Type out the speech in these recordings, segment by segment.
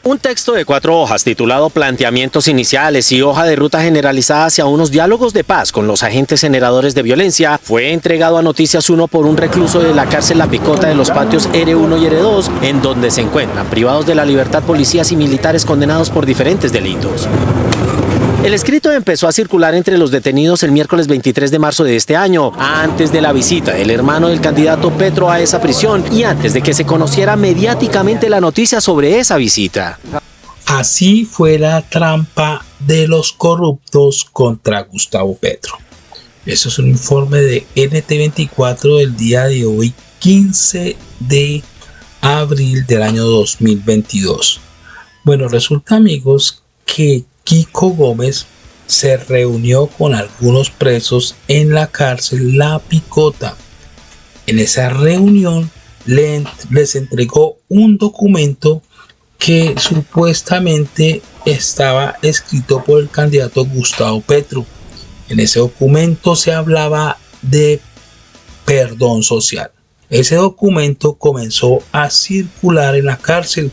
Un texto de 4 hojas titulado Planteamientos iniciales y hoja de ruta generalizada hacia unos diálogos de paz con los agentes generadores de violencia fue entregado a Noticias 1 por un recluso de la cárcel La Picota de los patios R1 y R2, en donde se encuentran privados de la libertad policías y militares condenados por diferentes delitos. El escrito empezó a circular entre los detenidos el miércoles 23 de marzo de este año, antes de la visita del hermano del candidato Petro a esa prisión y antes de que se conociera mediáticamente la noticia sobre esa visita. Así fue la trampa de los corruptos contra Gustavo Petro. Eso es un informe de NT24 del día de hoy, 15 de abril del año 2022. Bueno, resulta, amigos, que Kiko Gómez se reunió con algunos presos en la cárcel La Picota. En esa reunión les entregó un documento que supuestamente estaba escrito por el candidato Gustavo Petro. En ese documento se hablaba de perdón social. Ese documento comenzó a circular en la cárcel.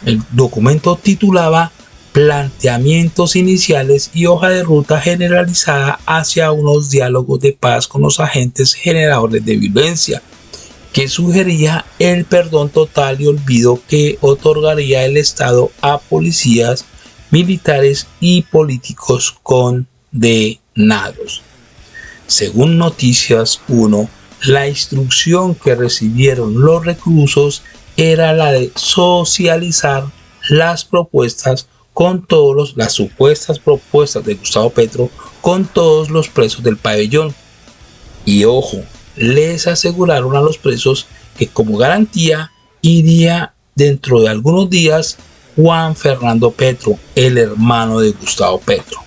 El documento titulaba Planteamientos iniciales y hoja de ruta generalizada hacia unos diálogos de paz con los agentes generadores de violencia, que sugería el perdón total y olvido que otorgaría el Estado a policías, militares y políticos condenados. Según Noticias 1, la instrucción que recibieron los reclusos era la de socializar las supuestas propuestas de Gustavo Petro con todos los presos del pabellón. Y ojo, les aseguraron a los presos que como garantía iría dentro de algunos días Juan Fernando Petro, el hermano de Gustavo Petro.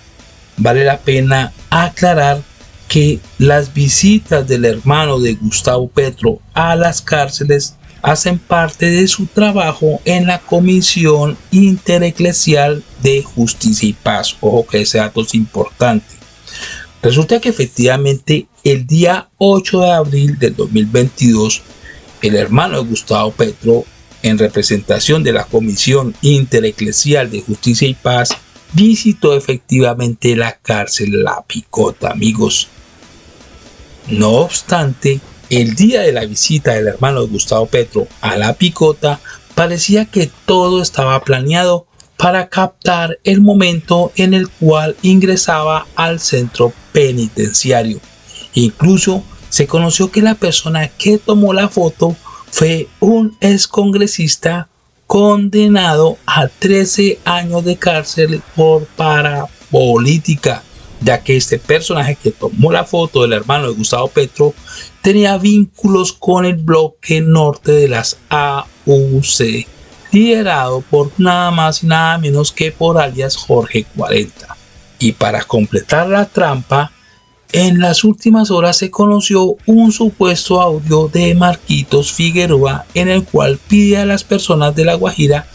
Vale la pena aclarar que las visitas del hermano de Gustavo Petro a las cárceles hacen parte de su trabajo en la Comisión Intereclesial de Justicia y Paz. Ojo que ese dato es importante. Resulta que efectivamente el día 8 de abril del 2022, el hermano de Gustavo Petro, en representación de la Comisión Intereclesial de Justicia y Paz, visitó efectivamente la cárcel La Picota, amigos. No obstante, el día de la visita del hermano de Gustavo Petro a La Picota, parecía que todo estaba planeado para captar el momento en el cual ingresaba al centro penitenciario. Incluso se conoció que la persona que tomó la foto fue un excongresista condenado a 13 años de cárcel por parapolítica, ya que este personaje que tomó la foto del hermano de Gustavo Petro tenía vínculos con el bloque norte de las AUC, liderado por nada más y nada menos que por alias Jorge 40. Y para completar la trampa, en las últimas horas se conoció un supuesto audio de Marquitos Figueroa en el cual pide a las personas de La Guajira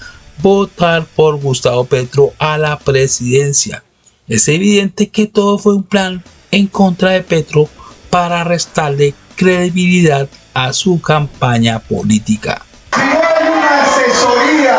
votar por Gustavo Petro a la presidencia. Es evidente que todo fue un plan en contra de Petro para restarle credibilidad a su campaña política.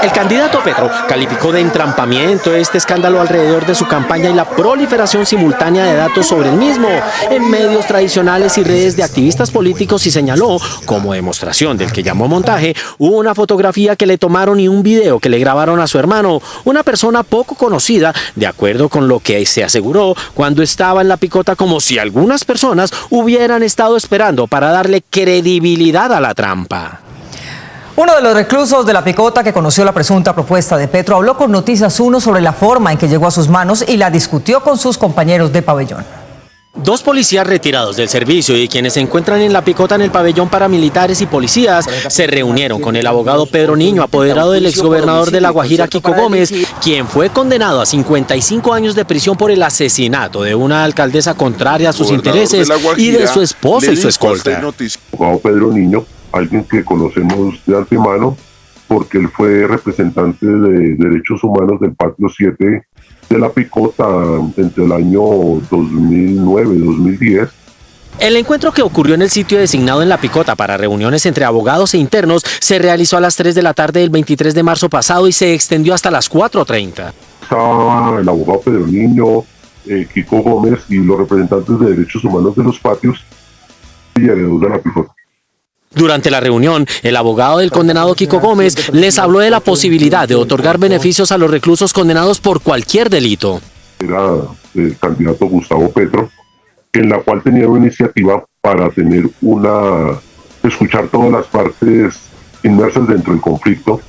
El candidato Petro calificó de entrampamiento este escándalo alrededor de su campaña y la proliferación simultánea de datos sobre el mismo en medios tradicionales y redes de activistas políticos y señaló, como demostración del que llamó montaje, una fotografía que le tomaron y un video que le grabaron a su hermano, una persona poco conocida, de acuerdo con lo que se aseguró cuando estaba en La Picota, como si algunas personas hubieran estado esperando para darle credibilidad a la trampa. Uno de los reclusos de La Picota que conoció la presunta propuesta de Petro habló con Noticias 1 sobre la forma en que llegó a sus manos y la discutió con sus compañeros de pabellón. 2 policías retirados del servicio y quienes se encuentran en La Picota en el pabellón para militares y policías se reunieron con el abogado Pedro Niño, apoderado del exgobernador de La Guajira, Kiko Gómez, quien fue condenado a 55 años de prisión por el asesinato de una alcaldesa contraria a sus intereses y de su esposo y su escolta. Abogado Pedro Niño, alguien que conocemos de antemano porque él fue representante de derechos humanos del Patio 7 de La Picota entre el año 2009 y 2010 El encuentro, que ocurrió en el sitio designado en La Picota para reuniones entre abogados e internos, se realizó a las 3 de la tarde del 23 de marzo pasado y se extendió hasta las 4:30. Estaba el abogado Pedro Niño, Kiko Gómez y los representantes de derechos humanos de los patios y herederos de La Picota. Durante la reunión, el abogado del condenado Kiko Gómez les habló de la posibilidad de otorgar beneficios a los reclusos condenados por cualquier delito. Era el candidato Gustavo Petro, en la cual tenía una iniciativa para escuchar todas las partes inmersas dentro del conflicto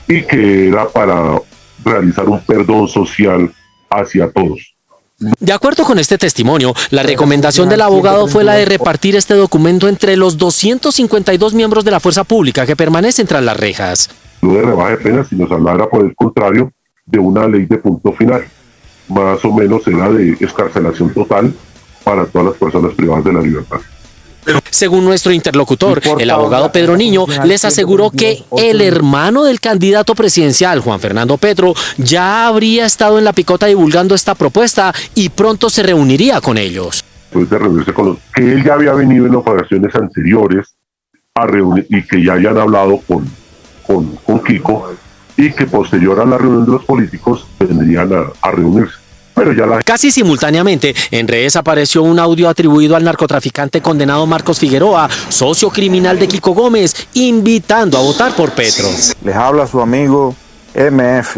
y que era para realizar un perdón social hacia todos. De acuerdo con este testimonio, la recomendación del abogado fue la de repartir este documento entre los 252 miembros de la fuerza pública que permanecen tras las rejas. No de rebaja de penas, sino se hablara por el contrario de una ley de punto final. Más o menos era de excarcelación total para todas las personas privadas de la libertad. Según nuestro interlocutor, el abogado Pedro Niño les aseguró que el hermano del candidato presidencial, Juan Fernando Petro, ya habría estado en La Picota divulgando esta propuesta y pronto se reuniría con ellos. Después de reunirse con que él ya había venido en operaciones anteriores a reunir y que ya hayan hablado con Kiko y que posterior a la reunión de los políticos vendrían a reunirse. Casi simultáneamente, en redes apareció un audio atribuido al narcotraficante condenado Marcos Figueroa, socio criminal de Kiko Gómez, invitando a votar por Petro. Les habla su amigo MF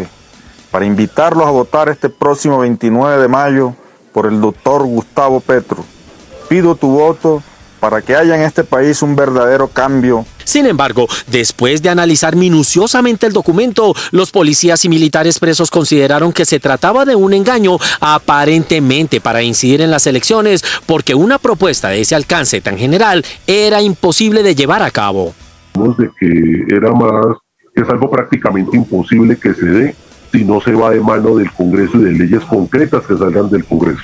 para invitarlos a votar este próximo 29 de mayo por el doctor Gustavo Petro. Pido tu voto para que haya en este país un verdadero cambio. Sin embargo, después de analizar minuciosamente el documento, los policías y militares presos consideraron que se trataba de un engaño aparentemente para incidir en las elecciones, porque una propuesta de ese alcance tan general era imposible de llevar a cabo. De que es algo prácticamente imposible que se dé si no se va de mano del Congreso y de leyes concretas que salgan del Congreso.